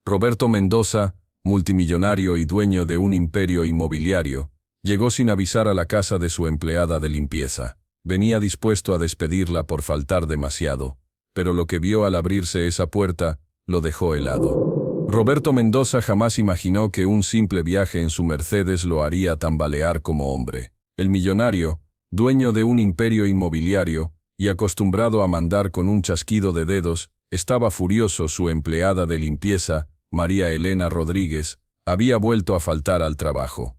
Roberto Mendoza, multimillonario y dueño de un imperio inmobiliario, llegó sin avisar a la casa de su empleada de limpieza. Venía dispuesto a despedirla por faltar demasiado, pero lo que vio al abrirse esa puerta lo dejó helado. Roberto Mendoza jamás imaginó que un simple viaje en su Mercedes lo haría tambalear como hombre. El millonario, dueño de un imperio inmobiliario y acostumbrado a mandar con un chasquido de dedos, estaba furioso. Su empleada de limpieza, María Elena Rodríguez, había vuelto a faltar al trabajo.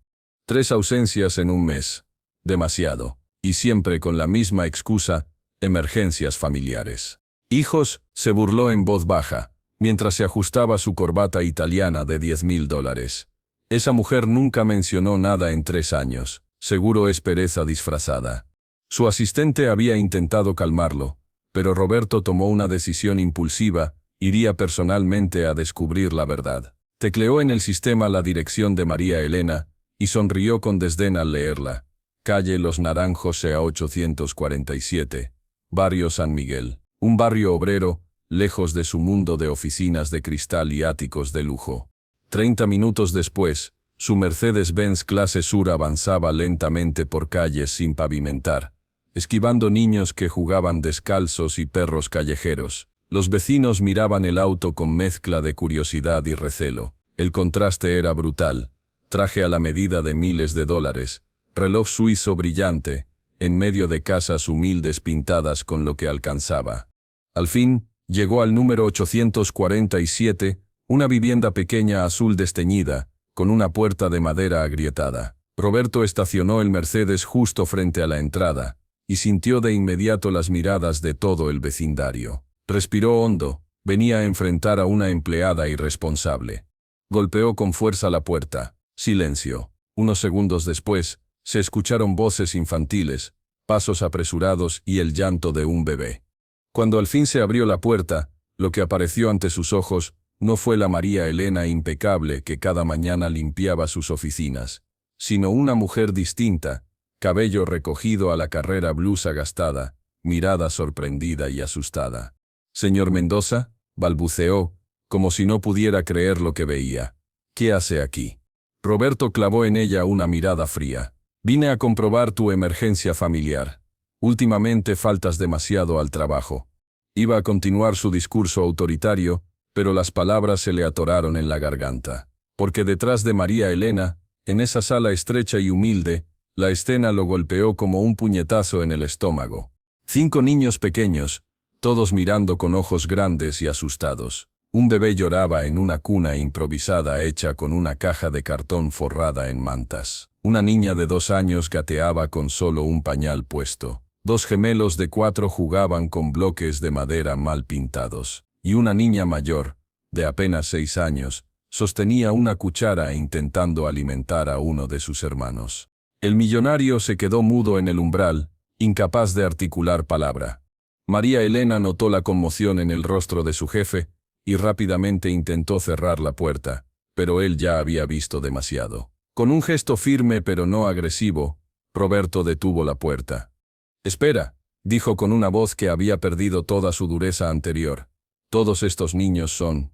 3 ausencias en un mes. Demasiado. Y siempre con la misma excusa: emergencias familiares. Hijos, se burló en voz baja, mientras se ajustaba su corbata italiana de $10.000. Esa mujer nunca mencionó nada en 3 años. Seguro es pereza disfrazada. Su asistente había intentado calmarlo, pero Roberto tomó una decisión impulsiva: iría personalmente a descubrir la verdad. Tecleó en el sistema la dirección de María Elena y sonrió con desdén al leerla. Calle Los Naranjos a 847, Barrio San Miguel. Un barrio obrero, lejos de su mundo de oficinas de cristal y áticos de lujo. 30 minutos después, su Mercedes-Benz clase Sur avanzaba lentamente por calles sin pavimentar, esquivando niños que jugaban descalzos y perros callejeros. Los vecinos miraban el auto con mezcla de curiosidad y recelo. El contraste era brutal. Traje a la medida de miles de dólares, reloj suizo brillante, en medio de casas humildes pintadas con lo que alcanzaba. Al fin, llegó al número 847, una vivienda pequeña azul desteñida, con una puerta de madera agrietada. Roberto estacionó el Mercedes justo frente a la entrada, y sintió de inmediato las miradas de todo el vecindario. Respiró hondo. Venía a enfrentar a una empleada irresponsable. Golpeó con fuerza la puerta. Silencio. Unos segundos después, se escucharon voces infantiles, pasos apresurados y el llanto de un bebé. Cuando al fin se abrió la puerta, lo que apareció ante sus ojos no fue la María Elena impecable que cada mañana limpiaba sus oficinas, sino una mujer distinta, cabello recogido a la carrera, blusa gastada, mirada sorprendida y asustada. «Señor Mendoza», balbuceó, como si no pudiera creer lo que veía. «¿Qué hace aquí?». Roberto clavó en ella una mirada fría. «Vine a comprobar tu emergencia familiar. Últimamente faltas demasiado al trabajo». Iba a continuar su discurso autoritario, pero las palabras se le atoraron en la garganta. Porque detrás de María Elena, en esa sala estrecha y humilde, la escena lo golpeó como un puñetazo en el estómago. 5 niños pequeños, todos mirando con ojos grandes y asustados. Un bebé lloraba en una cuna improvisada hecha con una caja de cartón forrada en mantas. Una niña de 2 años gateaba con solo un pañal puesto. 2 gemelos de 4 jugaban con bloques de madera mal pintados. Y una niña mayor, de apenas 6 años, sostenía una cuchara intentando alimentar a uno de sus hermanos. El millonario se quedó mudo en el umbral, incapaz de articular palabra. María Elena notó la conmoción en el rostro de su jefe y rápidamente intentó cerrar la puerta, pero él ya había visto demasiado. Con un gesto firme pero no agresivo, Roberto detuvo la puerta. «Espera», dijo con una voz que había perdido toda su dureza anterior. «Todos estos niños son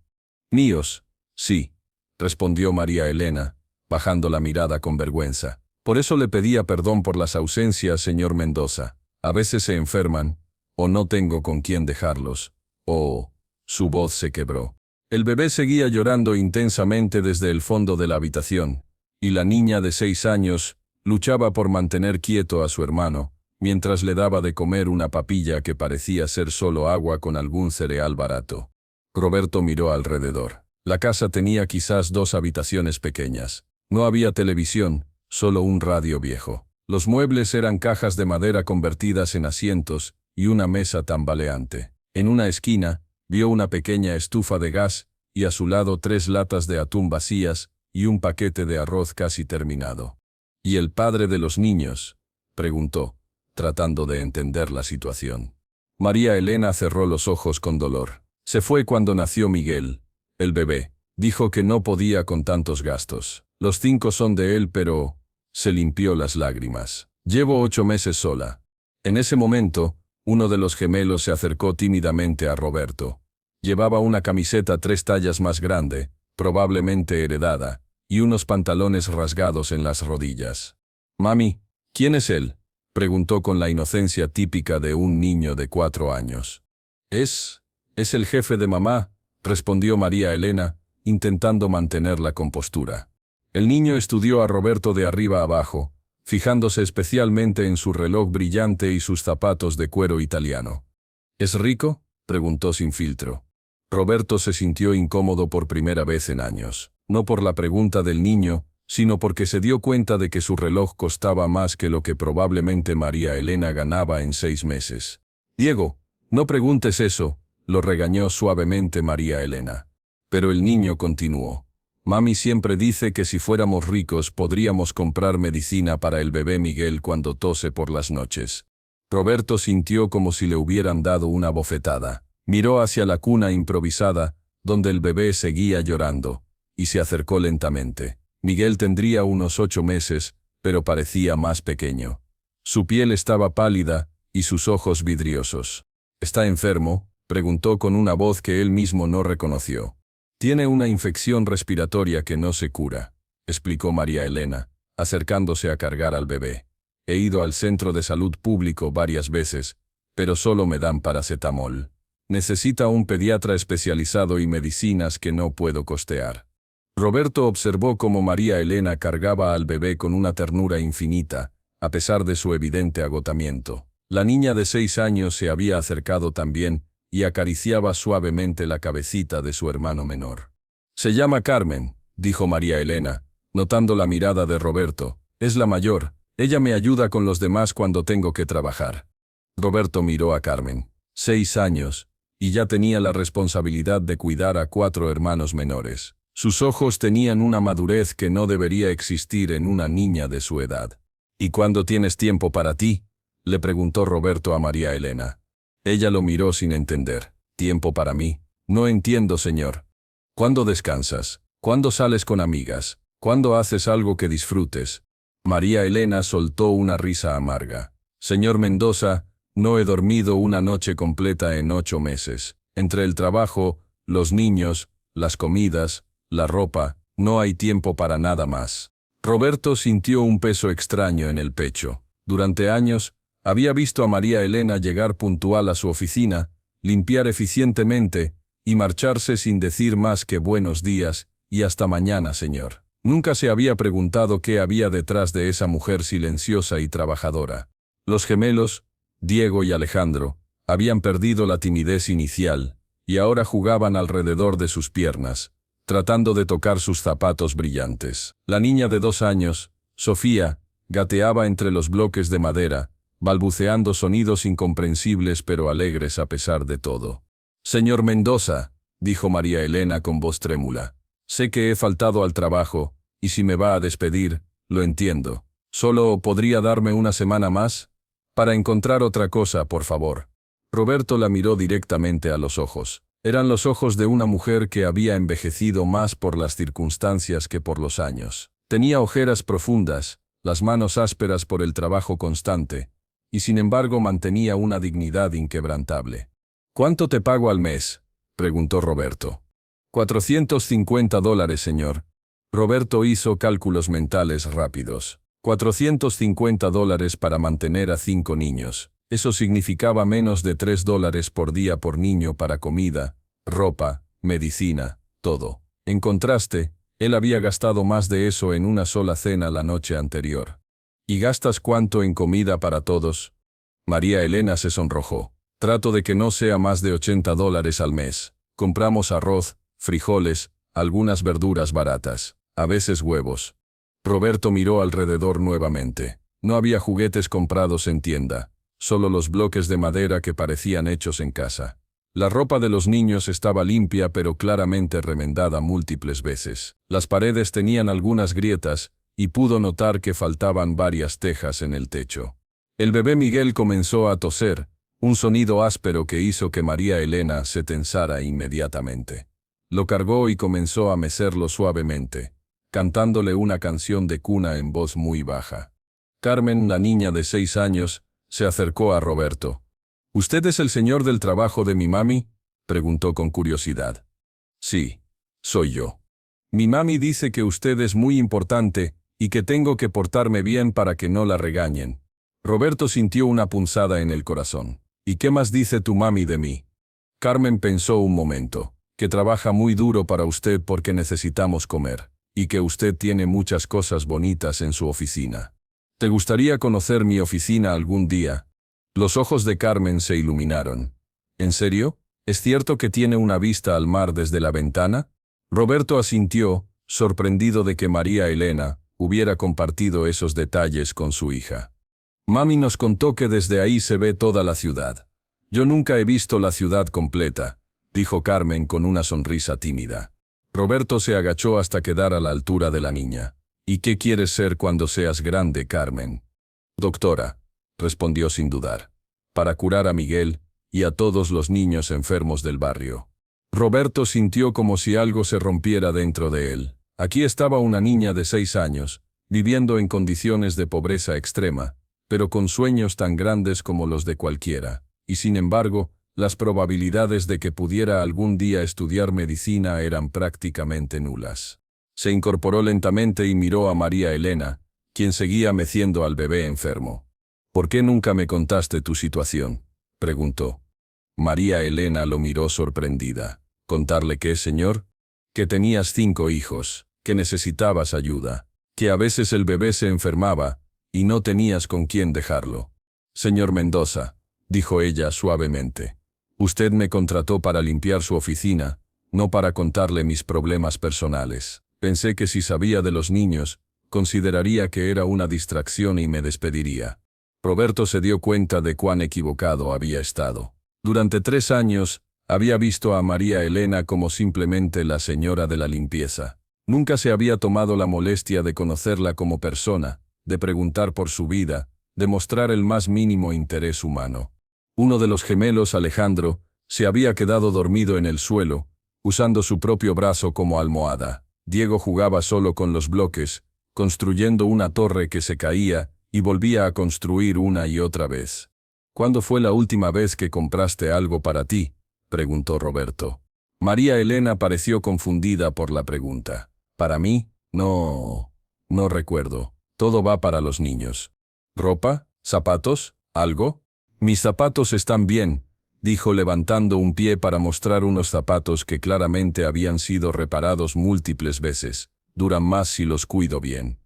míos». «Sí», respondió María Elena, bajando la mirada con vergüenza. «Por eso le pedía perdón por las ausencias, señor Mendoza. A veces se enferman, o no tengo con quién dejarlos, o…». Su voz se quebró. El bebé seguía llorando intensamente desde el fondo de la habitación, y la niña de 6 años luchaba por mantener quieto a su hermano, mientras le daba de comer una papilla que parecía ser solo agua con algún cereal barato. Roberto miró alrededor. La casa tenía quizás 2 habitaciones pequeñas. No había televisión, solo un radio viejo. Los muebles eran cajas de madera convertidas en asientos y una mesa tambaleante. En una esquina, vio una pequeña estufa de gas y a su lado 3 latas de atún vacías y un paquete de arroz casi terminado. «¿Y el padre de los niños?», preguntó, tratando de entender la situación. María Elena cerró los ojos con dolor. «Se fue cuando nació Miguel, el bebé. Dijo que no podía con tantos gastos. Los 5 son de él, pero…». Se limpió las lágrimas. «Llevo 8 meses sola». En ese momento, uno de los gemelos se acercó tímidamente a Roberto. Llevaba una camiseta 3 tallas más grande, probablemente heredada, y unos pantalones rasgados en las rodillas. «Mami, ¿quién es él?», preguntó con la inocencia típica de un niño de 4 años. Es el jefe de mamá», respondió María Elena, intentando mantener la compostura. El niño estudió a Roberto de arriba abajo, fijándose especialmente en su reloj brillante y sus zapatos de cuero italiano. «¿Es rico?», preguntó sin filtro. Roberto se sintió incómodo por primera vez en años, no por la pregunta del niño, sino porque se dio cuenta de que su reloj costaba más que lo que probablemente María Elena ganaba en 6 meses. «Diego, no preguntes eso», lo regañó suavemente María Elena. Pero el niño continuó. «Mami siempre dice que si fuéramos ricos podríamos comprar medicina para el bebé Miguel cuando tose por las noches». Roberto sintió como si le hubieran dado una bofetada. Miró hacia la cuna improvisada, donde el bebé seguía llorando, y se acercó lentamente. Miguel tendría unos 8 meses, pero parecía más pequeño. Su piel estaba pálida, y sus ojos vidriosos. «¿Está enfermo?», preguntó con una voz que él mismo no reconoció. «Tiene una infección respiratoria que no se cura», explicó María Elena, acercándose a cargar al bebé. «He ido al centro de salud público varias veces, pero solo me dan paracetamol. Necesita un pediatra especializado y medicinas que no puedo costear». Roberto observó cómo María Elena cargaba al bebé con una ternura infinita, a pesar de su evidente agotamiento. La niña de 6 años se había acercado también y acariciaba suavemente la cabecita de su hermano menor. «Se llama Carmen», dijo María Elena, notando la mirada de Roberto. «Es la mayor. Ella me ayuda con los demás cuando tengo que trabajar». Roberto miró a Carmen. 6 años, y ya tenía la responsabilidad de cuidar a 4 hermanos menores. Sus ojos tenían una madurez que no debería existir en una niña de su edad. «¿Y cuándo tienes tiempo para ti?», le preguntó Roberto a María Elena. Ella lo miró sin entender. «¿Tiempo para mí? No entiendo, señor. ¿Cuándo descansas? ¿Cuándo sales con amigas? ¿Cuándo haces algo que disfrutes?». María Elena soltó una risa amarga. «Señor Mendoza, no he dormido una noche completa en 8 meses. Entre el trabajo, los niños, las comidas, la ropa, no hay tiempo para nada más». Roberto sintió un peso extraño en el pecho. Durante años, había visto a María Elena llegar puntual a su oficina, limpiar eficientemente y marcharse sin decir más que buenos días y hasta mañana, señor. Nunca se había preguntado qué había detrás de esa mujer silenciosa y trabajadora. Los gemelos, Diego y Alejandro, habían perdido la timidez inicial y ahora jugaban alrededor de sus piernas, tratando de tocar sus zapatos brillantes. La niña de 2 años, Sofía, gateaba entre los bloques de madera, balbuceando sonidos incomprensibles pero alegres a pesar de todo. «Señor Mendoza», dijo María Elena con voz trémula, «sé que he faltado al trabajo, y si me va a despedir, lo entiendo. ¿Solo podría darme una semana más? Para encontrar otra cosa, por favor». Roberto la miró directamente a los ojos. Eran los ojos de una mujer que había envejecido más por las circunstancias que por los años. Tenía ojeras profundas, las manos ásperas por el trabajo constante, y sin embargo mantenía una dignidad inquebrantable. «¿Cuánto te pago al mes?», preguntó Roberto. $450, señor. Roberto hizo cálculos mentales rápidos. $450 para mantener a 5 niños. Eso significaba menos de $3 por día por niño para comida, ropa, medicina, todo. En contraste, él había gastado más de eso en una sola cena la noche anterior. «¿Y gastas cuánto en comida para todos?». María Elena se sonrojó. «Trato de que no sea más de $80 al mes. Compramos arroz, frijoles, algunas verduras baratas, a veces huevos». Roberto miró alrededor nuevamente. No había juguetes comprados en tienda, solo los bloques de madera que parecían hechos en casa. La ropa de los niños estaba limpia pero claramente remendada múltiples veces. Las paredes tenían algunas grietas, y pudo notar que faltaban varias tejas en el techo. El bebé Miguel comenzó a toser, un sonido áspero que hizo que María Elena se tensara inmediatamente. Lo cargó y comenzó a mecerlo suavemente, cantándole una canción de cuna en voz muy baja. Carmen, la niña de 6 años, se acercó a Roberto. «¿Usted es el señor del trabajo de mi mami?», preguntó con curiosidad. «Sí, soy yo». Mi mami dice que usted es muy importante y que tengo que portarme bien para que no la regañen. Roberto sintió una punzada en el corazón. ¿Y qué más dice tu mami de mí? Carmen pensó un momento. Que trabaja muy duro para usted porque necesitamos comer, y que usted tiene muchas cosas bonitas en su oficina. ¿Te gustaría conocer mi oficina algún día? Los ojos de Carmen se iluminaron. ¿En serio? ¿Es cierto que tiene una vista al mar desde la ventana? Roberto asintió, sorprendido de que María Elena hubiera compartido esos detalles con su hija. Mami nos contó que desde ahí se ve toda la ciudad. Yo nunca he visto la ciudad completa, dijo Carmen con una sonrisa tímida. Roberto se agachó hasta quedar a la altura de la niña. ¿Y qué quieres ser cuando seas grande, Carmen? Doctora, respondió sin dudar, para curar a Miguel y a todos los niños enfermos del barrio. Roberto sintió como si algo se rompiera dentro de él. Aquí estaba una niña de 6 años, viviendo en condiciones de pobreza extrema, pero con sueños tan grandes como los de cualquiera, y sin embargo, las probabilidades de que pudiera algún día estudiar medicina eran prácticamente nulas. Se incorporó lentamente y miró a María Elena, quien seguía meciendo al bebé enfermo. ¿Por qué nunca me contaste tu situación?, preguntó. María Elena lo miró sorprendida. ¿Contarle qué, señor? Que tenías 5 hijos, que necesitabas ayuda, que a veces el bebé se enfermaba y no tenías con quién dejarlo. Señor Mendoza, dijo ella suavemente, usted me contrató para limpiar su oficina, no para contarle mis problemas personales. Pensé que si sabía de los niños, consideraría que era una distracción y me despediría. Roberto se dio cuenta de cuán equivocado había estado. Durante 3 años, había visto a María Elena como simplemente la señora de la limpieza. Nunca se había tomado la molestia de conocerla como persona, de preguntar por su vida, de mostrar el más mínimo interés humano. Uno de los gemelos, Alejandro, se había quedado dormido en el suelo, usando su propio brazo como almohada. Diego jugaba solo con los bloques, construyendo una torre que se caía y volvía a construir una y otra vez. ¿Cuándo fue la última vez que compraste algo para ti?, preguntó Roberto. María Elena pareció confundida por la pregunta. ¿Para mí? No recuerdo. Todo va para los niños. ¿Ropa? ¿Zapatos? ¿Algo? Mis zapatos están bien, dijo levantando un pie para mostrar unos zapatos que claramente habían sido reparados múltiples veces. Duran más si los cuido bien.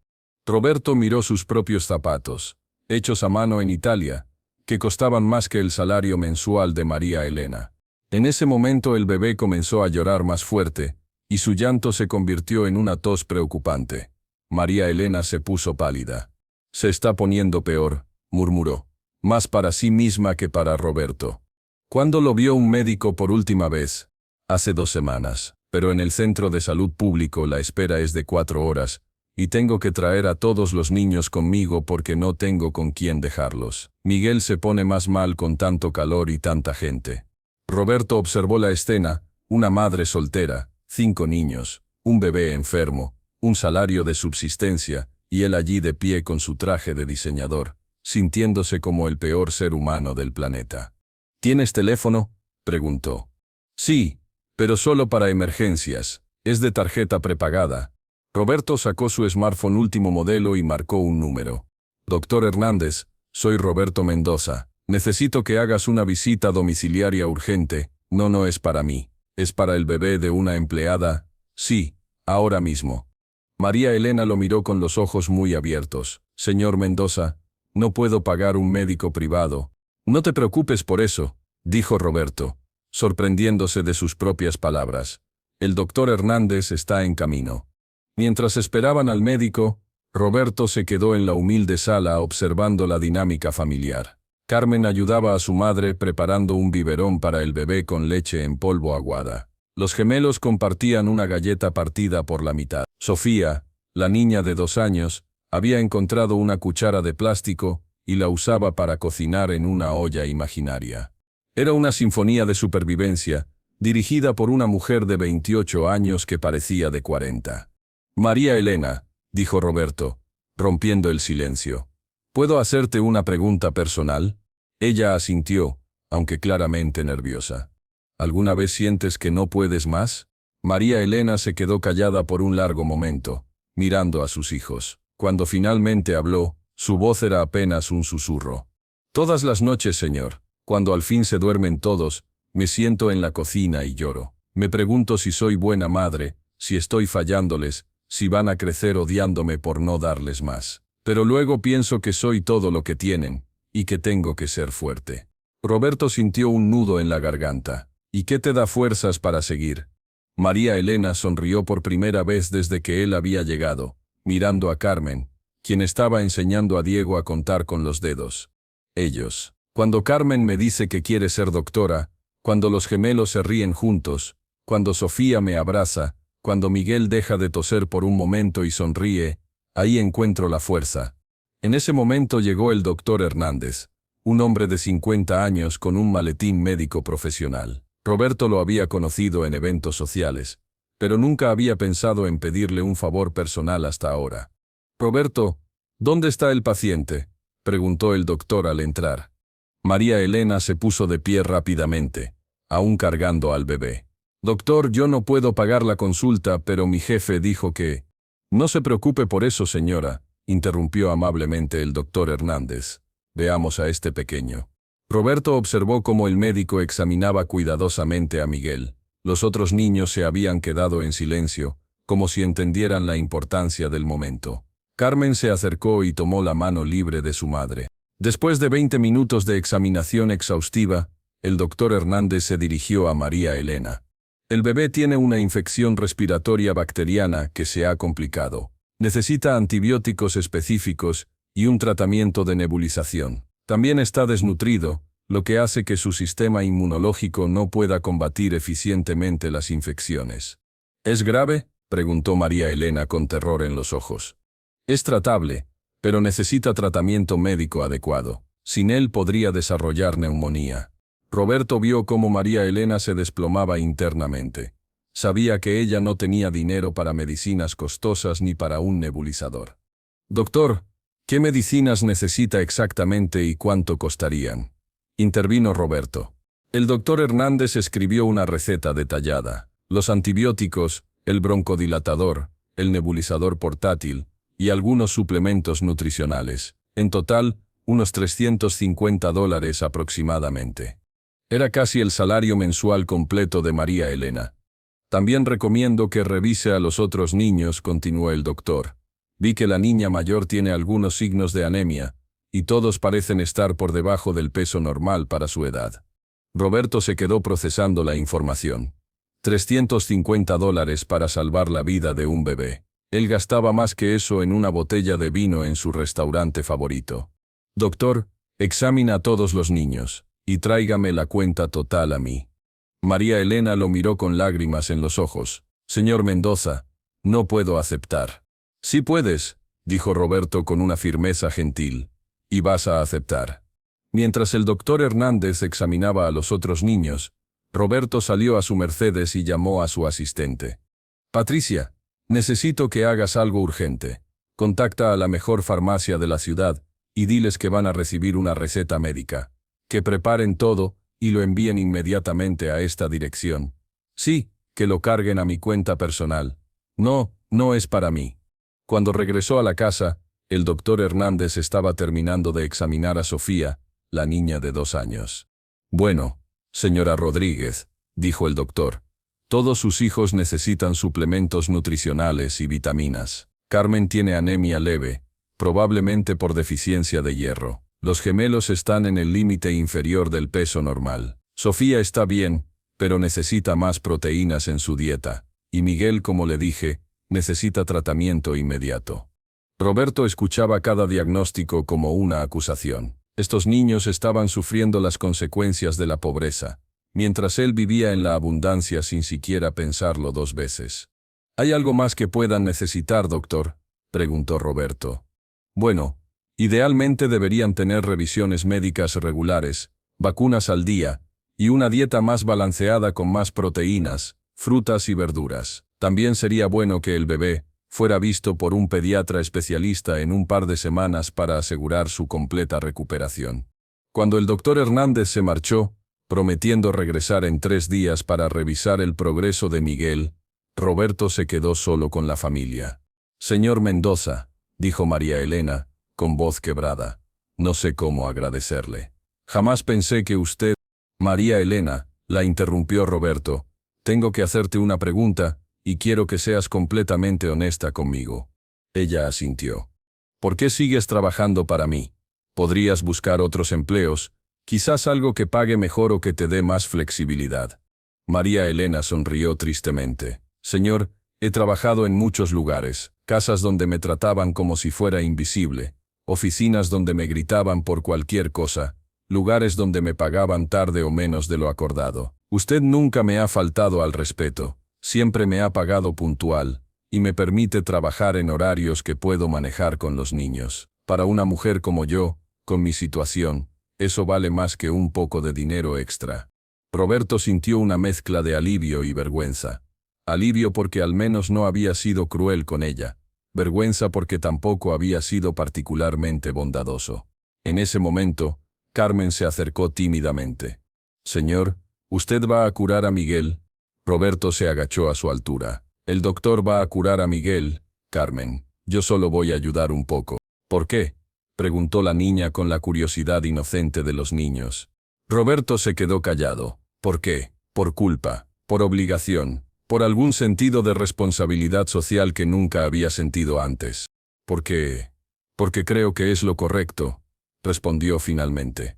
Roberto miró sus propios zapatos, hechos a mano en Italia, que costaban más que el salario mensual de María Elena. En ese momento el bebé comenzó a llorar más fuerte, y su llanto se convirtió en una tos preocupante. María Elena se puso pálida. Se está poniendo peor, murmuró, más para sí misma que para Roberto. ¿Cuándo lo vio un médico por última vez? Hace 2 semanas, pero en el centro de salud público la espera es de 4 horas, y tengo que traer a todos los niños conmigo porque no tengo con quién dejarlos. Miguel se pone más mal con tanto calor y tanta gente. Roberto observó la escena, una madre soltera, 5 niños, un bebé enfermo, un salario de subsistencia, y él allí de pie con su traje de diseñador, sintiéndose como el peor ser humano del planeta. ¿Tienes teléfono?, preguntó. Sí, pero solo para emergencias, es de tarjeta prepagada. Roberto sacó su smartphone último modelo y marcó un número. Doctor Hernández, soy Roberto Mendoza. Necesito que hagas una visita domiciliaria urgente. No es para mí. Es para el bebé de una empleada. Sí, ahora mismo. María Elena lo miró con los ojos muy abiertos. Señor Mendoza, no puedo pagar un médico privado. No te preocupes por eso, dijo Roberto, sorprendiéndose de sus propias palabras. El doctor Hernández está en camino. Mientras esperaban al médico, Roberto se quedó en la humilde sala observando la dinámica familiar. Carmen ayudaba a su madre preparando un biberón para el bebé con leche en polvo aguada. Los gemelos compartían una galleta partida por la mitad. Sofía, la niña de 2 años, había encontrado una cuchara de plástico y la usaba para cocinar en una olla imaginaria. Era una sinfonía de supervivencia, dirigida por una mujer de 28 años que parecía de 40. María Elena, dijo Roberto, rompiendo el silencio. ¿Puedo hacerte una pregunta personal? Ella asintió, aunque claramente nerviosa. ¿Alguna vez sientes que no puedes más? María Elena se quedó callada por un largo momento, mirando a sus hijos. Cuando finalmente habló, su voz era apenas un susurro. Todas las noches, señor, cuando al fin se duermen todos, me siento en la cocina y lloro. Me pregunto si soy buena madre, si estoy fallándoles, si van a crecer odiándome por no darles más. Pero luego pienso que soy todo lo que tienen, y que tengo que ser fuerte. Roberto sintió un nudo en la garganta. ¿Y qué te da fuerzas para seguir? María Elena sonrió por primera vez desde que él había llegado, mirando a Carmen, quien estaba enseñando a Diego a contar con los dedos. Ellos. Cuando Carmen me dice que quiere ser doctora, cuando los gemelos se ríen juntos, cuando Sofía me abraza, cuando Miguel deja de toser por un momento y sonríe, ahí encuentro la fuerza. En ese momento llegó el doctor Hernández, un hombre de 50 años con un maletín médico profesional. Roberto lo había conocido en eventos sociales, pero nunca había pensado en pedirle un favor personal hasta ahora. «Roberto, ¿dónde está el paciente?», preguntó el doctor al entrar. María Elena se puso de pie rápidamente, aún cargando al bebé. «Doctor, yo no puedo pagar la consulta, pero mi jefe dijo que...». «No se preocupe por eso, señora», interrumpió amablemente el doctor Hernández. «Veamos a este pequeño». Roberto observó cómo el médico examinaba cuidadosamente a Miguel. Los otros niños se habían quedado en silencio, como si entendieran la importancia del momento. Carmen se acercó y tomó la mano libre de su madre. Después de 20 minutos de examinación exhaustiva, el doctor Hernández se dirigió a María Elena. «El bebé tiene una infección respiratoria bacteriana que se ha complicado. Necesita antibióticos específicos y un tratamiento de nebulización. También está desnutrido, lo que hace que su sistema inmunológico no pueda combatir eficientemente las infecciones». «¿Es grave?», preguntó María Elena con terror en los ojos. «Es tratable, pero necesita tratamiento médico adecuado. Sin él podría desarrollar neumonía». Roberto vio cómo María Elena se desplomaba internamente. Sabía que ella no tenía dinero para medicinas costosas ni para un nebulizador. «Doctor, ¿qué medicinas necesita exactamente y cuánto costarían?», intervino Roberto. El doctor Hernández escribió una receta detallada. Los antibióticos, el broncodilatador, el nebulizador portátil y algunos suplementos nutricionales. En total, unos $350 aproximadamente. Era casi el salario mensual completo de María Elena. «También recomiendo que revise a los otros niños», continuó el doctor. «Vi que la niña mayor tiene algunos signos de anemia, y todos parecen estar por debajo del peso normal para su edad». Roberto se quedó procesando la información. $350 para salvar la vida de un bebé. Él gastaba más que eso en una botella de vino en su restaurante favorito. «Doctor, examina a todos los niños, y tráigame la cuenta total a mí». María Elena lo miró con lágrimas en los ojos. «Señor Mendoza, no puedo aceptar». «Sí puedes», dijo Roberto con una firmeza gentil, «y vas a aceptar». Mientras el doctor Hernández examinaba a los otros niños, Roberto salió a su Mercedes y llamó a su asistente. «Patricia, necesito que hagas algo urgente. Contacta a la mejor farmacia de la ciudad y diles que van a recibir una receta médica. Que preparen todo y lo envíen inmediatamente a esta dirección. Sí, que lo carguen a mi cuenta personal. No, no es para mí». Cuando regresó a la casa, el doctor Hernández estaba terminando de examinar a Sofía, la niña de 2 años. «Bueno, señora Rodríguez», dijo el doctor, «todos sus hijos necesitan suplementos nutricionales y vitaminas. Carmen tiene anemia leve, probablemente por deficiencia de hierro. Los gemelos están en el límite inferior del peso normal. Sofía está bien, pero necesita más proteínas en su dieta. Y Miguel, como le dije, necesita tratamiento inmediato». Roberto escuchaba cada diagnóstico como una acusación. Estos niños estaban sufriendo las consecuencias de la pobreza, mientras él vivía en la abundancia sin siquiera pensarlo 2 veces. «¿Hay algo más que puedan necesitar, doctor?», preguntó Roberto. «Bueno, idealmente deberían tener revisiones médicas regulares, vacunas al día, y una dieta más balanceada con más proteínas, frutas y verduras. También sería bueno que el bebé fuera visto por un pediatra especialista en un par de semanas para asegurar su completa recuperación». Cuando el doctor Hernández se marchó, prometiendo regresar en 3 días para revisar el progreso de Miguel, Roberto se quedó solo con la familia. Señor Mendoza, dijo María Elena, con voz quebrada, no sé cómo agradecerle. Jamás pensé que usted... María Elena, la interrumpió Roberto, tengo que hacerte una pregunta, y quiero que seas completamente honesta conmigo. Ella asintió. ¿Por qué sigues trabajando para mí? Podrías buscar otros empleos, quizás algo que pague mejor o que te dé más flexibilidad. María Elena sonrió tristemente. Señor, he trabajado en muchos lugares, casas donde me trataban como si fuera invisible, oficinas donde me gritaban por cualquier cosa, lugares donde me pagaban tarde o menos de lo acordado. Usted nunca me ha faltado al respeto, siempre me ha pagado puntual, y me permite trabajar en horarios que puedo manejar con los niños. Para una mujer como yo, con mi situación, eso vale más que un poco de dinero extra. Roberto sintió una mezcla de alivio y vergüenza. Alivio porque al menos no había sido cruel con ella. Vergüenza porque tampoco había sido particularmente bondadoso. En ese momento, Carmen se acercó tímidamente. Señor, ¿usted va a curar a Miguel? Roberto se agachó a su altura. El doctor va a curar a Miguel, Carmen. Yo solo voy a ayudar un poco. ¿Por qué?, preguntó la niña con la curiosidad inocente de los niños. Roberto se quedó callado. ¿Por qué? Por culpa, por obligación, por algún sentido de responsabilidad social que nunca había sentido antes. ¿Por qué? Porque creo que es lo correcto, respondió finalmente.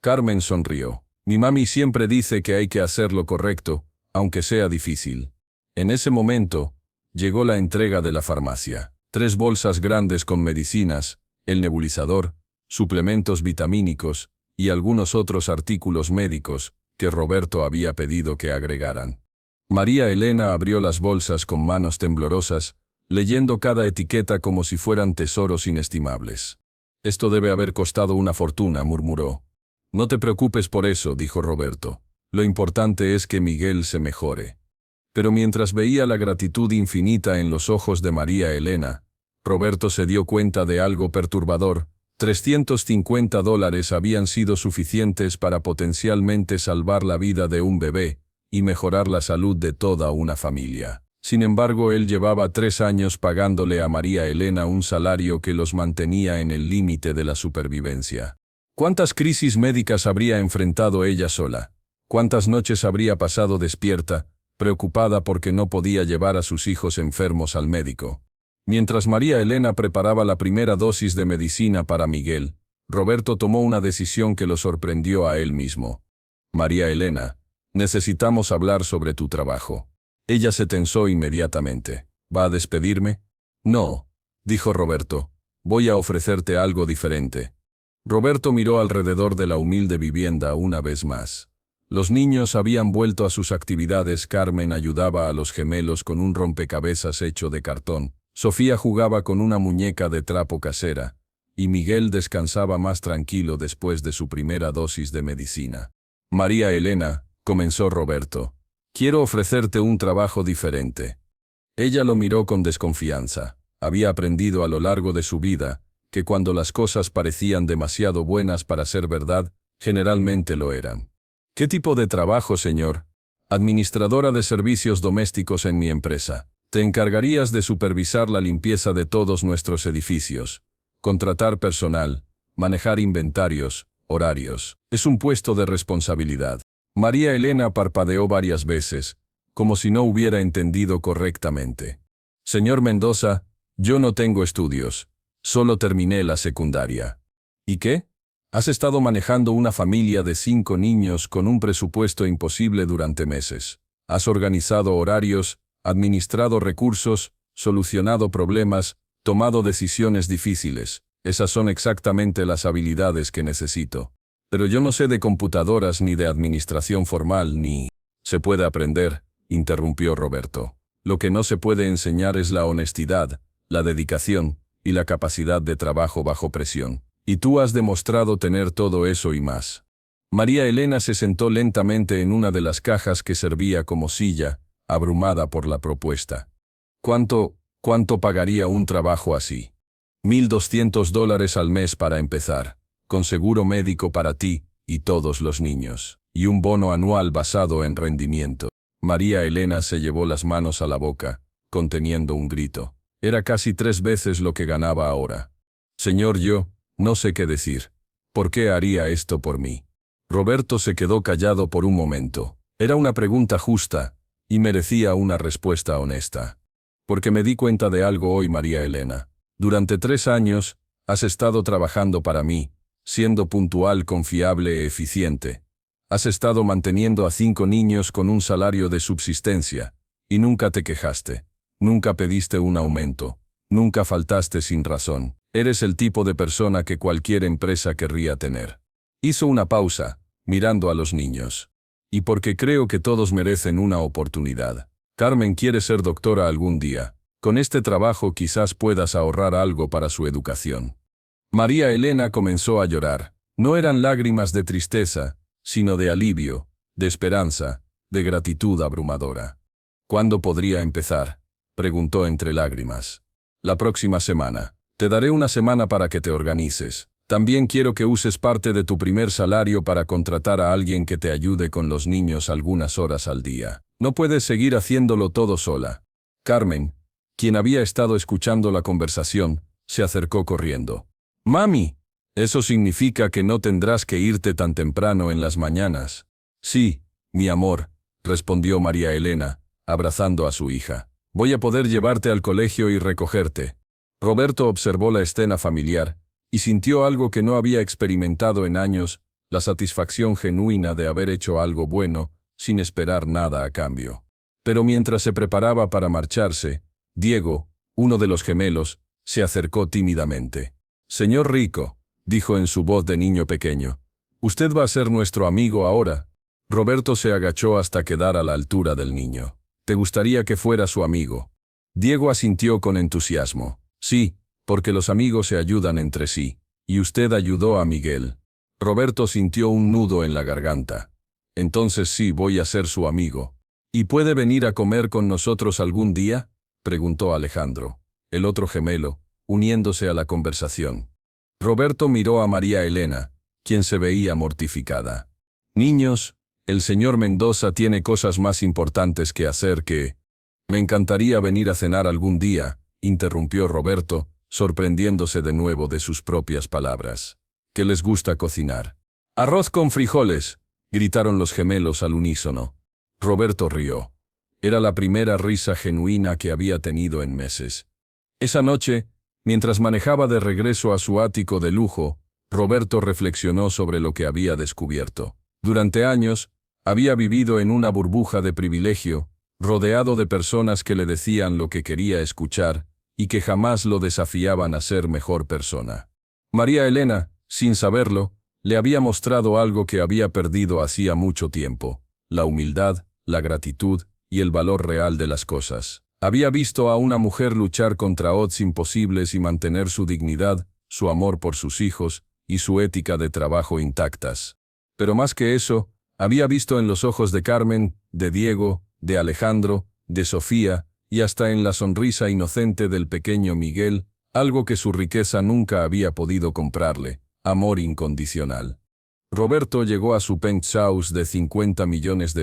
Carmen sonrió. Mi mami siempre dice que hay que hacer lo correcto, aunque sea difícil. En ese momento, llegó la entrega de la farmacia. 3 bolsas grandes con medicinas, el nebulizador, suplementos vitamínicos y algunos otros artículos médicos que Roberto había pedido que agregaran. María Elena abrió las bolsas con manos temblorosas, leyendo cada etiqueta como si fueran tesoros inestimables. Esto debe haber costado una fortuna, murmuró. No te preocupes por eso, dijo Roberto. Lo importante es que Miguel se mejore. Pero mientras veía la gratitud infinita en los ojos de María Elena, Roberto se dio cuenta de algo perturbador. $350 habían sido suficientes para potencialmente salvar la vida de un bebé y mejorar la salud de toda una familia. Sin embargo, él llevaba 3 años pagándole a María Elena un salario que los mantenía en el límite de la supervivencia. ¿Cuántas crisis médicas habría enfrentado ella sola? ¿Cuántas noches habría pasado despierta, preocupada porque no podía llevar a sus hijos enfermos al médico? Mientras María Elena preparaba la primera dosis de medicina para Miguel, Roberto tomó una decisión que lo sorprendió a él mismo. María Elena, necesitamos hablar sobre tu trabajo. Ella se tensó inmediatamente. ¿Va a despedirme? No, dijo Roberto. Voy a ofrecerte algo diferente. Roberto miró alrededor de la humilde vivienda una vez más. Los niños habían vuelto a sus actividades. Carmen ayudaba a los gemelos con un rompecabezas hecho de cartón. Sofía jugaba con una muñeca de trapo casera, y Miguel descansaba más tranquilo después de su primera dosis de medicina. María Elena, comenzó Roberto, quiero ofrecerte un trabajo diferente. Ella lo miró con desconfianza. Había aprendido a lo largo de su vida que cuando las cosas parecían demasiado buenas para ser verdad, generalmente lo eran. ¿Qué tipo de trabajo, señor? Administradora de servicios domésticos en mi empresa. Te encargarías de supervisar la limpieza de todos nuestros edificios, contratar personal, manejar inventarios, horarios. Es un puesto de responsabilidad. María Elena parpadeó varias veces, como si no hubiera entendido correctamente. Señor Mendoza, yo no tengo estudios, solo terminé la secundaria. ¿Y qué? Has estado manejando una familia de 5 niños con un presupuesto imposible durante meses. Has organizado horarios, administrado recursos, solucionado problemas, tomado decisiones difíciles. Esas son exactamente las habilidades que necesito. Pero yo no sé de computadoras ni de administración formal ni... Se puede aprender, interrumpió Roberto. Lo que no se puede enseñar es la honestidad, la dedicación y la capacidad de trabajo bajo presión. Y tú has demostrado tener todo eso y más. María Elena se sentó lentamente en una de las cajas que servía como silla, abrumada por la propuesta. ¿Cuánto pagaría un trabajo así? $1,200 al mes para empezar, con seguro médico para ti y todos los niños, y un bono anual basado en rendimiento. María Elena se llevó las manos a la boca, conteniendo un grito. Era casi 3 veces lo que ganaba ahora. Señor, yo no sé qué decir. ¿Por qué haría esto por mí? Roberto se quedó callado por un momento. Era una pregunta justa, y merecía una respuesta honesta. Porque me di cuenta de algo hoy, María Elena. Durante 3 años, has estado trabajando para mí, siendo puntual, confiable e eficiente. Has estado manteniendo a 5 niños con un salario de subsistencia, y nunca te quejaste. Nunca pediste un aumento. Nunca faltaste sin razón. Eres el tipo de persona que cualquier empresa querría tener. Hizo una pausa, mirando a los niños. Y porque creo que todos merecen una oportunidad. Carmen quiere ser doctora algún día. Con este trabajo quizás puedas ahorrar algo para su educación. María Elena comenzó a llorar. No eran lágrimas de tristeza, sino de alivio, de esperanza, de gratitud abrumadora. ¿Cuándo podría empezar?, preguntó entre lágrimas. La próxima semana. Te daré una semana para que te organices. También quiero que uses parte de tu primer salario para contratar a alguien que te ayude con los niños algunas horas al día. No puedes seguir haciéndolo todo sola. Carmen, quien había estado escuchando la conversación, se acercó corriendo. «Mami, eso significa que no tendrás que irte tan temprano en las mañanas». «Sí, mi amor», respondió María Elena, abrazando a su hija. «Voy a poder llevarte al colegio y recogerte». Roberto observó la escena familiar, y sintió algo que no había experimentado en años, la satisfacción genuina de haber hecho algo bueno, sin esperar nada a cambio. Pero mientras se preparaba para marcharse, Diego, uno de los gemelos, se acercó tímidamente. «Señor Rico», dijo en su voz de niño pequeño, «usted va a ser nuestro amigo ahora». Roberto se agachó hasta quedar a la altura del niño. «¿Te gustaría que fuera su amigo?». Diego asintió con entusiasmo. «Sí, porque los amigos se ayudan entre sí, y usted ayudó a Miguel». Roberto sintió un nudo en la garganta. «Entonces sí, voy a ser su amigo». «¿Y puede venir a comer con nosotros algún día?», preguntó Alejandro, el otro gemelo, uniéndose a la conversación. Roberto miró a María Elena, quien se veía mortificada. «Niños, el señor Mendoza tiene cosas más importantes que hacer que...». «Me encantaría venir a cenar algún día», interrumpió Roberto, sorprendiéndose de nuevo de sus propias palabras. «¿Qué les gusta cocinar?». «Arroz con frijoles», gritaron los gemelos al unísono. Roberto rió. Era la primera risa genuina que había tenido en meses. Esa noche, mientras manejaba de regreso a su ático de lujo, Roberto reflexionó sobre lo que había descubierto. Durante años, había vivido en una burbuja de privilegio, rodeado de personas que le decían lo que quería escuchar y que jamás lo desafiaban a ser mejor persona. María Elena, sin saberlo, le había mostrado algo que había perdido hacía mucho tiempo: la humildad, la gratitud y el valor real de las cosas. Había visto a una mujer luchar contra odds imposibles y mantener su dignidad, su amor por sus hijos y su ética de trabajo intactas. Pero más que eso, había visto en los ojos de Carmen, de Diego, de Alejandro, de Sofía, y hasta en la sonrisa inocente del pequeño Miguel, algo que su riqueza nunca había podido comprarle: amor incondicional. Roberto llegó a su penthouse de $50 millones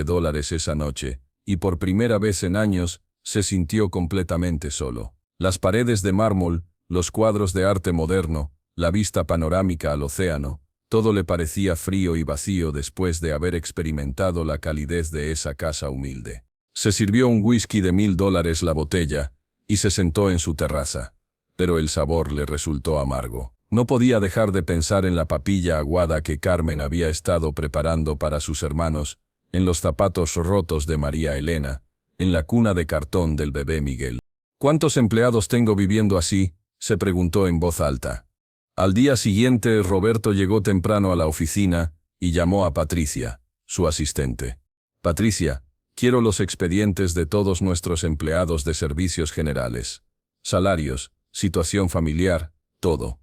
esa noche, y por primera vez en años, se sintió completamente solo. Las paredes de mármol, los cuadros de arte moderno, la vista panorámica al océano, todo le parecía frío y vacío después de haber experimentado la calidez de esa casa humilde. Se sirvió un whisky de $1000 la botella, y se sentó en su terraza. Pero el sabor le resultó amargo. No podía dejar de pensar en la papilla aguada que Carmen había estado preparando para sus hermanos, en los zapatos rotos de María Elena, en la cuna de cartón del bebé Miguel. «¿Cuántos empleados tengo viviendo así?», se preguntó en voz alta. Al día siguiente, Roberto llegó temprano a la oficina y llamó a Patricia, su asistente. «Patricia, quiero los expedientes de todos nuestros empleados de servicios generales. Salarios, situación familiar, todo».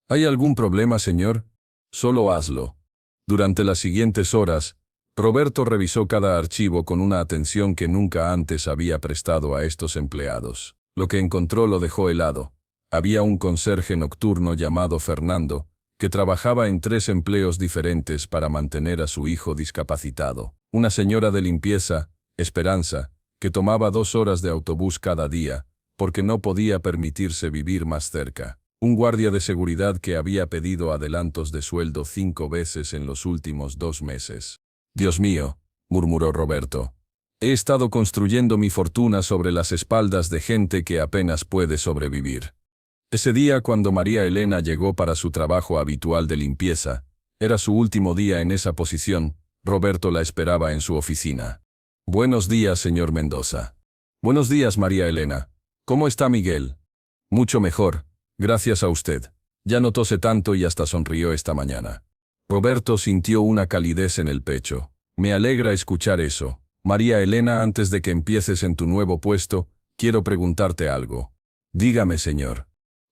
«¿Hay algún problema, señor?». «Solo hazlo». Durante las siguientes horas, Roberto revisó cada archivo con una atención que nunca antes había prestado a estos empleados. Lo que encontró lo dejó helado. Había un conserje nocturno llamado Fernando, que trabajaba en 3 empleos diferentes para mantener a su hijo discapacitado. Una señora de limpieza, Esperanza, que tomaba 2 horas de autobús cada día, porque no podía permitirse vivir más cerca. Un guardia de seguridad que había pedido adelantos de sueldo 5 veces en los últimos 2 meses. «Dios mío», murmuró Roberto. «He estado construyendo mi fortuna sobre las espaldas de gente que apenas puede sobrevivir». Ese día, cuando María Elena llegó para su trabajo habitual de limpieza, era su último día en esa posición. Roberto la esperaba en su oficina. «Buenos días, señor Mendoza». «Buenos días, María Elena. ¿Cómo está Miguel?» «Mucho mejor, gracias a usted. Ya no tose tanto y hasta sonrió esta mañana». Roberto sintió una calidez en el pecho. «Me alegra escuchar eso. María Elena, antes de que empieces en tu nuevo puesto, quiero preguntarte algo». «Dígame, señor».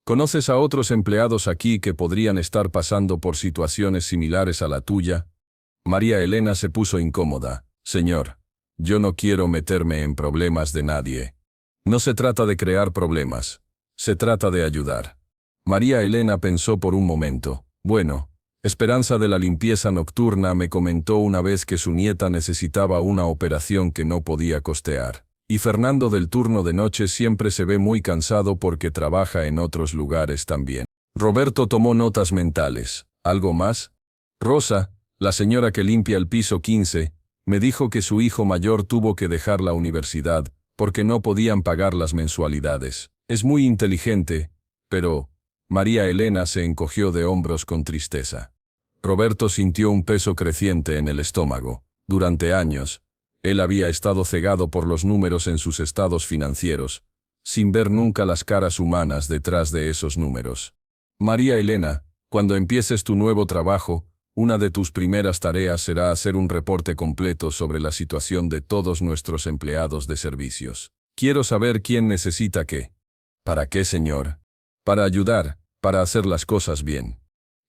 ¿Conoces a otros empleados aquí que podrían estar pasando por situaciones similares a la tuya? María Elena se puso incómoda. «Señor, yo no quiero meterme en problemas de nadie. No se trata de crear problemas. Se trata de ayudar». María Elena pensó por un momento. «Bueno, Esperanza de la limpieza nocturna me comentó una vez que su nieta necesitaba una operación que no podía costear. Y Fernando del turno de noche siempre se ve muy cansado porque trabaja en otros lugares también». Roberto tomó notas mentales. «¿Algo más?» «Rosa, la señora que limpia el piso 15, me dijo que su hijo mayor tuvo que dejar la universidad porque no podían pagar las mensualidades. Es muy inteligente, pero...». María Elena se encogió de hombros con tristeza. Roberto sintió un peso creciente en el estómago. Durante años, él había estado cegado por los números en sus estados financieros, sin ver nunca las caras humanas detrás de esos números. «María Elena, cuando empieces tu nuevo trabajo, una de tus primeras tareas será hacer un reporte completo sobre la situación de todos nuestros empleados de servicios. Quiero saber quién necesita qué». «¿Para qué, señor?» «Para ayudar, para hacer las cosas bien».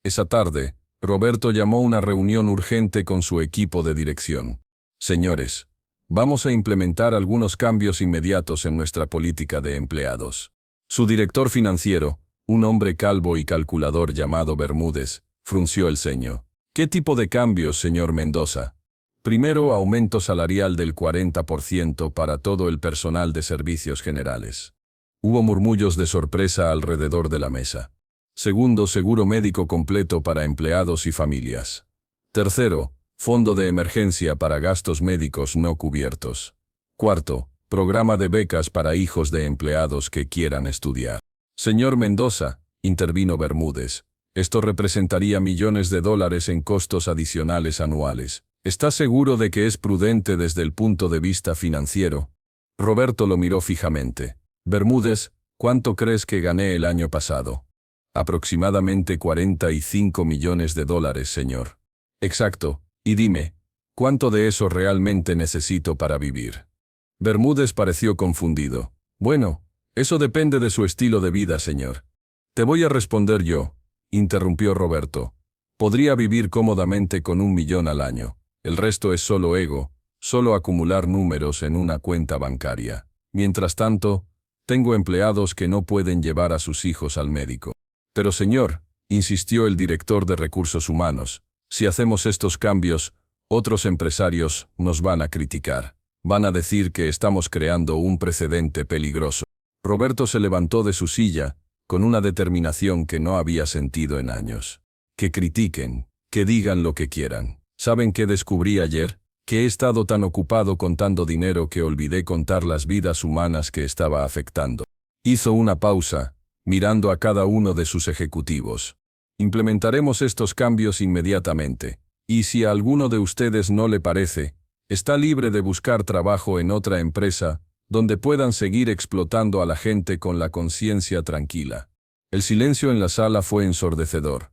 Esa tarde, Roberto llamó una reunión urgente con su equipo de dirección. «Señores, vamos a implementar algunos cambios inmediatos en nuestra política de empleados». Su director financiero, un hombre calvo y calculador llamado Bermúdez, frunció el ceño. «¿Qué tipo de cambios, señor Mendoza?» «Primero, aumento salarial del 40% para todo el personal de servicios generales». Hubo murmullos de sorpresa alrededor de la mesa. «Segundo, seguro médico completo para empleados y familias». «Tercero, fondo de emergencia para gastos médicos no cubiertos». «Cuarto, programa de becas para hijos de empleados que quieran estudiar». «Señor Mendoza», intervino Bermúdez, «esto representaría millones de dólares en costos adicionales anuales. ¿Está seguro de que es prudente desde el punto de vista financiero?» Roberto lo miró fijamente. «Bermúdez, ¿cuánto crees que gané el año pasado?» «Aproximadamente 45 millones de dólares, señor». «Exacto. Y dime, ¿cuánto de eso realmente necesito para vivir?» Bermúdez pareció confundido. «Bueno, eso depende de su estilo de vida, señor». «Te voy a responder yo», interrumpió Roberto. «Podría vivir cómodamente con 1 millón al año. El resto es solo ego, solo acumular números en una cuenta bancaria. Mientras tanto, tengo empleados que no pueden llevar a sus hijos al médico». «Pero señor», insistió el director de recursos humanos, «si hacemos estos cambios, otros empresarios nos van a criticar. Van a decir que estamos creando un precedente peligroso». Roberto se levantó de su silla, con una determinación que no había sentido en años. «Que critiquen, que digan lo que quieran. ¿Saben qué descubrí ayer? Que he estado tan ocupado contando dinero que olvidé contar las vidas humanas que estaba afectando». Hizo una pausa, mirando a cada uno de sus ejecutivos. «Implementaremos estos cambios inmediatamente, y si a alguno de ustedes no le parece, está libre de buscar trabajo en otra empresa, donde puedan seguir explotando a la gente con la conciencia tranquila». El silencio en la sala fue ensordecedor.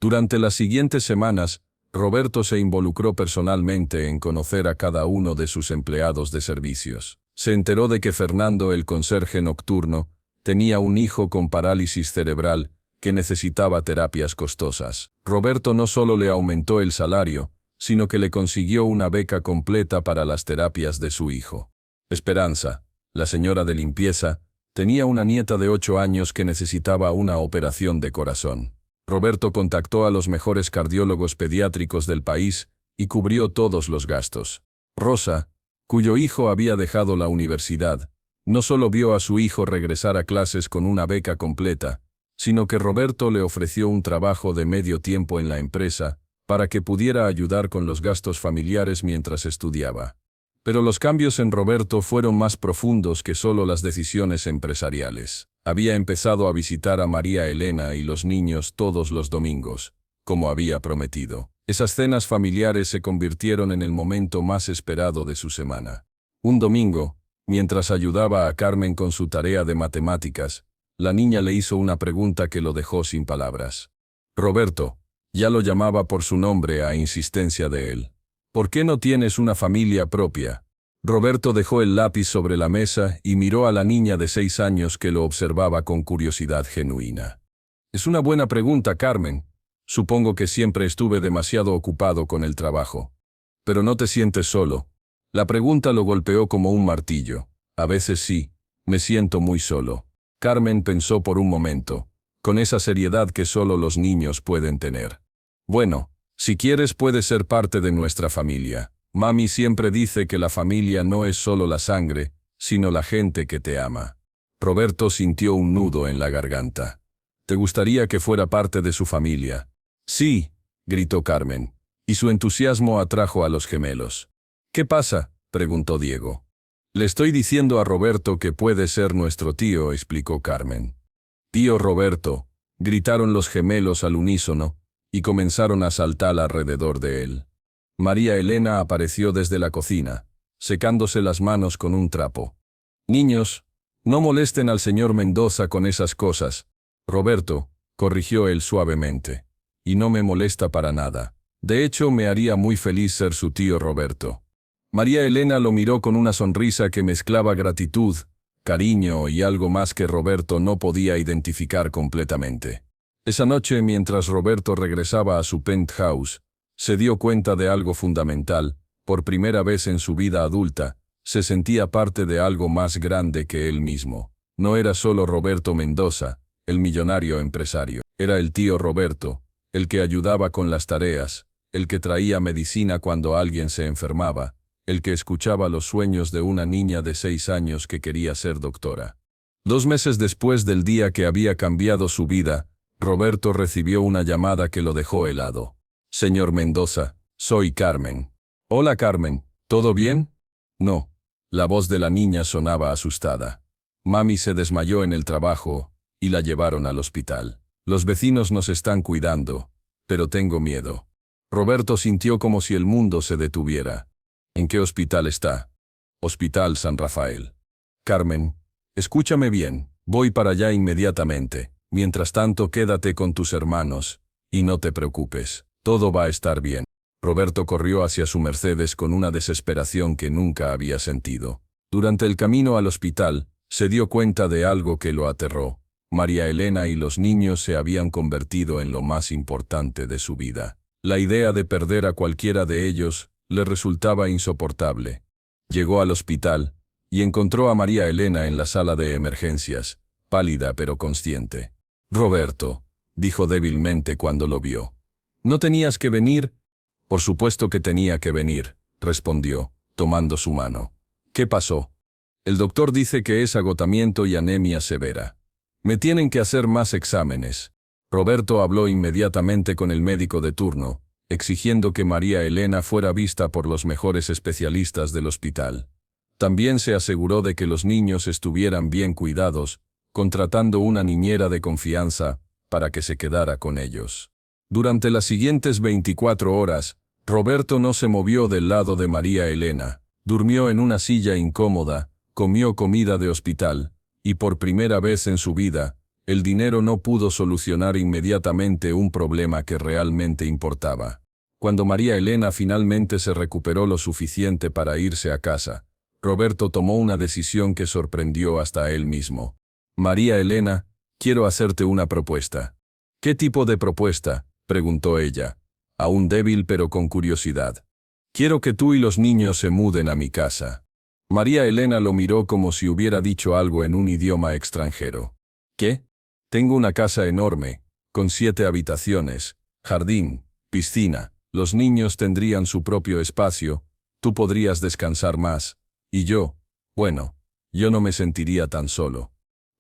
Durante las siguientes semanas, Roberto se involucró personalmente en conocer a cada uno de sus empleados de servicios. Se enteró de que Fernando, el conserje nocturno, tenía un hijo con parálisis cerebral que necesitaba terapias costosas. Roberto no solo le aumentó el salario, sino que le consiguió una beca completa para las terapias de su hijo. Esperanza, la señora de limpieza, tenía una nieta de 8 años que necesitaba una operación de corazón. Roberto contactó a los mejores cardiólogos pediátricos del país y cubrió todos los gastos. Rosa, cuyo hijo había dejado la universidad, no solo vio a su hijo regresar a clases con una beca completa, sino que Roberto le ofreció un trabajo de medio tiempo en la empresa, para que pudiera ayudar con los gastos familiares mientras estudiaba. Pero los cambios en Roberto fueron más profundos que solo las decisiones empresariales. Había empezado a visitar a María Elena y los niños todos los domingos, como había prometido. Esas cenas familiares se convirtieron en el momento más esperado de su semana. Un domingo, mientras ayudaba a Carmen con su tarea de matemáticas, la niña le hizo una pregunta que lo dejó sin palabras. Roberto, ya lo llamaba por su nombre a insistencia de él. ¿Por qué no tienes una familia propia? Roberto dejó el lápiz sobre la mesa y miró a la niña de 6 años que lo observaba con curiosidad genuina. Es una buena pregunta, Carmen. Supongo que siempre estuve demasiado ocupado con el trabajo. Pero no te sientes solo. La pregunta lo golpeó como un martillo. A veces sí, me siento muy solo. Carmen pensó por un momento, con esa seriedad que solo los niños pueden tener. Bueno, si quieres puedes ser parte de nuestra familia. Mami siempre dice que la familia no es solo la sangre, sino la gente que te ama. Roberto sintió un nudo en la garganta. ¿Te gustaría que fuera parte de su familia? Sí, gritó Carmen, y su entusiasmo atrajo a los gemelos. ¿Qué pasa?, preguntó Diego. Le estoy diciendo a Roberto que puede ser nuestro tío, explicó Carmen. Tío Roberto, gritaron los gemelos al unísono, y comenzaron a saltar alrededor de él. María Elena apareció desde la cocina, secándose las manos con un trapo. Niños, no molesten al señor Mendoza con esas cosas. Roberto, corrigió él suavemente. Y no me molesta para nada. De hecho, me haría muy feliz ser su tío Roberto. María Elena lo miró con una sonrisa que mezclaba gratitud, cariño y algo más que Roberto no podía identificar completamente. Esa noche, mientras Roberto regresaba a su penthouse, se dio cuenta de algo fundamental. Por primera vez en su vida adulta, se sentía parte de algo más grande que él mismo. No era solo Roberto Mendoza, el millonario empresario. Era el tío Roberto, el que ayudaba con las tareas, el que traía medicina cuando alguien se enfermaba, el que escuchaba los sueños de una niña de 6 años que quería ser doctora. 2 meses después del día que había cambiado su vida, Roberto recibió una llamada que lo dejó helado. Señor Mendoza, soy Carmen. Hola Carmen, ¿todo bien? No. La voz de la niña sonaba asustada. Mami se desmayó en el trabajo, y la llevaron al hospital. Los vecinos nos están cuidando, pero tengo miedo. Roberto sintió como si el mundo se detuviera. ¿En qué hospital está? Hospital San Rafael. Carmen, escúchame bien, voy para allá inmediatamente. Mientras tanto quédate con tus hermanos, y no te preocupes, todo va a estar bien. Roberto corrió hacia su Mercedes con una desesperación que nunca había sentido. Durante el camino al hospital, se dio cuenta de algo que lo aterró. María Elena y los niños se habían convertido en lo más importante de su vida. La idea de perder a cualquiera de ellos le resultaba insoportable. Llegó al hospital y encontró a María Elena en la sala de emergencias, pálida pero consciente. Roberto, dijo débilmente cuando lo vio. ¿No tenías que venir? Por supuesto que tenía que venir, respondió, tomando su mano. ¿Qué pasó? El doctor dice que es agotamiento y anemia severa. Me tienen que hacer más exámenes. Roberto habló inmediatamente con el médico de turno, exigiendo que María Elena fuera vista por los mejores especialistas del hospital. También se aseguró de que los niños estuvieran bien cuidados, contratando una niñera de confianza para que se quedara con ellos. Durante las siguientes 24 horas, Roberto no se movió del lado de María Elena, durmió en una silla incómoda, comió comida de hospital, y por primera vez en su vida, el dinero no pudo solucionar inmediatamente un problema que realmente importaba. Cuando María Elena finalmente se recuperó lo suficiente para irse a casa, Roberto tomó una decisión que sorprendió hasta a él mismo. María Elena, quiero hacerte una propuesta. ¿Qué tipo de propuesta?, preguntó ella, aún débil pero con curiosidad. Quiero que tú y los niños se muden a mi casa. María Elena lo miró como si hubiera dicho algo en un idioma extranjero. ¿Qué? Tengo una casa enorme, con 7 habitaciones, jardín, piscina. Los niños tendrían su propio espacio, tú podrías descansar más, Y yo, bueno, yo no me sentiría tan solo.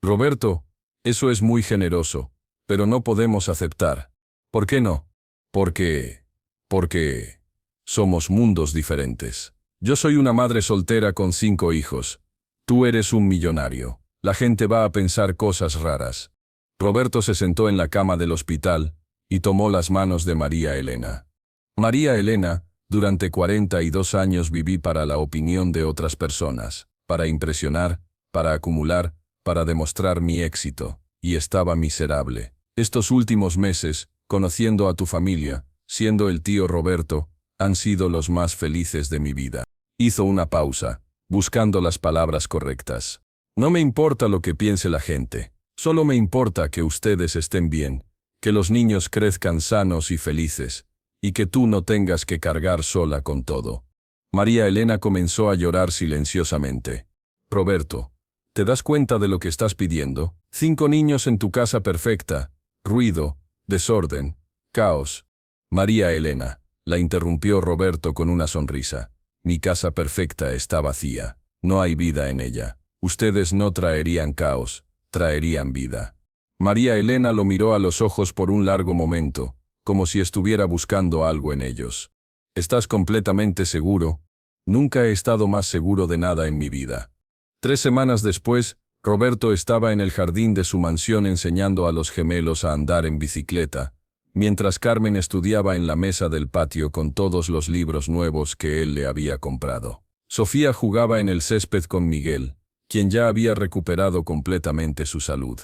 Roberto, eso es muy generoso, pero no podemos aceptar. ¿Por qué no? Porque somos mundos diferentes. Yo soy una madre soltera con 5 hijos. Tú eres un millonario. La gente va a pensar cosas raras. Roberto se sentó en la cama del hospital y tomó las manos de María Elena. María Elena, durante 42 años viví para la opinión de otras personas, para impresionar, para acumular, para demostrar mi éxito, y estaba miserable. Estos últimos meses, conociendo a tu familia, siendo el tío Roberto, han sido los más felices de mi vida. Hizo una pausa, buscando las palabras correctas. No me importa lo que piense la gente, solo me importa que ustedes estén bien, que los niños crezcan sanos y felices, y que tú no tengas que cargar sola con todo. María Elena comenzó a llorar silenciosamente. Roberto, ¿te das cuenta de lo que estás pidiendo? 5 niños en tu casa perfecta, ruido, desorden, caos. María Elena, la interrumpió Roberto con una sonrisa. Mi casa perfecta está vacía, no hay vida en ella. Ustedes no traerían caos, traerían vida. María Elena lo miró a los ojos por un largo momento, como si estuviera buscando algo en ellos. ¿Estás completamente seguro? Nunca he estado más seguro de nada en mi vida. 3 semanas después, Roberto estaba en el jardín de su mansión enseñando a los gemelos a andar en bicicleta, mientras Carmen estudiaba en la mesa del patio con todos los libros nuevos que él le había comprado. Sofía jugaba en el césped con Miguel, quien ya había recuperado completamente su salud.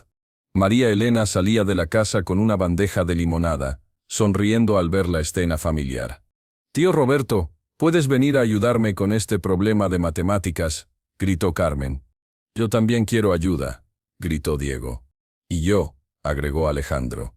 María Elena salía de la casa con una bandeja de limonada, sonriendo al ver la escena familiar. «Tío Roberto, ¿puedes venir a ayudarme con este problema de matemáticas?», gritó Carmen. «Yo también quiero ayuda», gritó Diego. «Y yo», agregó Alejandro.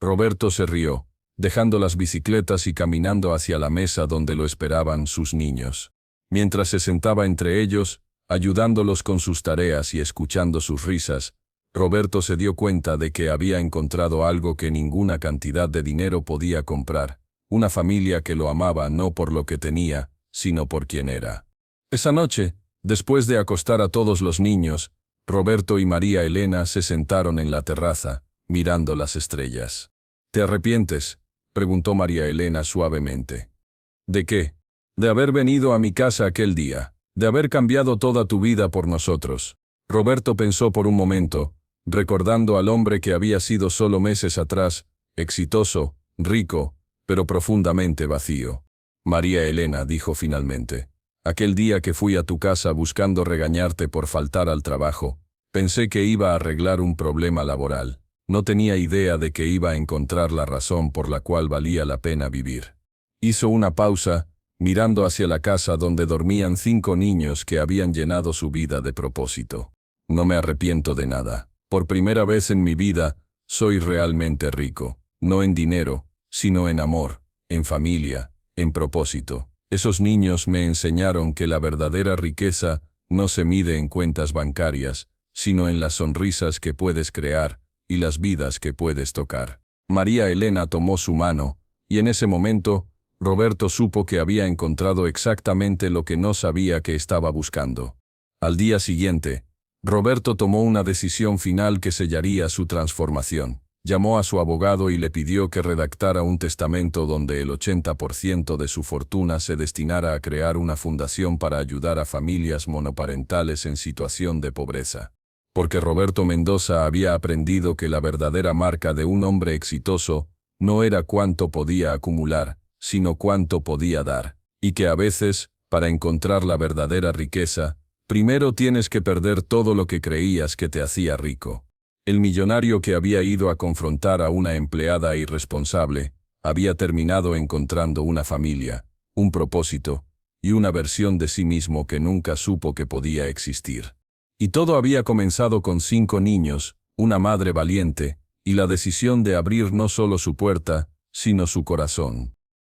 Roberto se rió, dejando las bicicletas y caminando hacia la mesa donde lo esperaban sus niños. Mientras se sentaba entre ellos, ayudándolos con sus tareas y escuchando sus risas, Roberto se dio cuenta de que había encontrado algo que ninguna cantidad de dinero podía comprar, una familia que lo amaba no por lo que tenía, sino por quien era. Esa noche, después de acostar a todos los niños, Roberto y María Elena se sentaron en la terraza, mirando las estrellas. «¿Te arrepientes?», preguntó María Elena suavemente. «¿De qué?». «De haber venido a mi casa aquel día, de haber cambiado toda tu vida por nosotros». Roberto pensó por un momento, recordando al hombre que había sido solo meses atrás, exitoso, rico, pero profundamente vacío. «María Elena», dijo finalmente, «aquel día que fui a tu casa buscando regañarte por faltar al trabajo, pensé que iba a arreglar un problema laboral. No tenía idea de que iba a encontrar la razón por la cual valía la pena vivir». Hizo una pausa, mirando hacia la casa donde dormían 5 niños que habían llenado su vida de propósito. «No me arrepiento de nada. Por primera vez en mi vida, soy realmente rico, no en dinero, sino en amor, en familia, en propósito. Esos niños me enseñaron que la verdadera riqueza no se mide en cuentas bancarias, sino en las sonrisas que puedes crear y las vidas que puedes tocar». María Elena tomó su mano, y en ese momento, Roberto supo que había encontrado exactamente lo que no sabía que estaba buscando. Al día siguiente, Roberto tomó una decisión final que sellaría su transformación. Llamó a su abogado y le pidió que redactara un testamento donde el 80% de su fortuna se destinara a crear una fundación para ayudar a familias monoparentales en situación de pobreza. Porque Roberto Mendoza había aprendido que la verdadera marca de un hombre exitoso no era cuánto podía acumular, sino cuánto podía dar, y que a veces, para encontrar la verdadera riqueza, primero tienes que perder todo lo que creías que te hacía rico. El millonario que había ido a confrontar a una empleada irresponsable, había terminado encontrando una familia, un propósito, y una versión de sí mismo que nunca supo que podía existir. Y todo había comenzado con 5 niños, una madre valiente, y la decisión de abrir no solo su puerta, sino su corazón.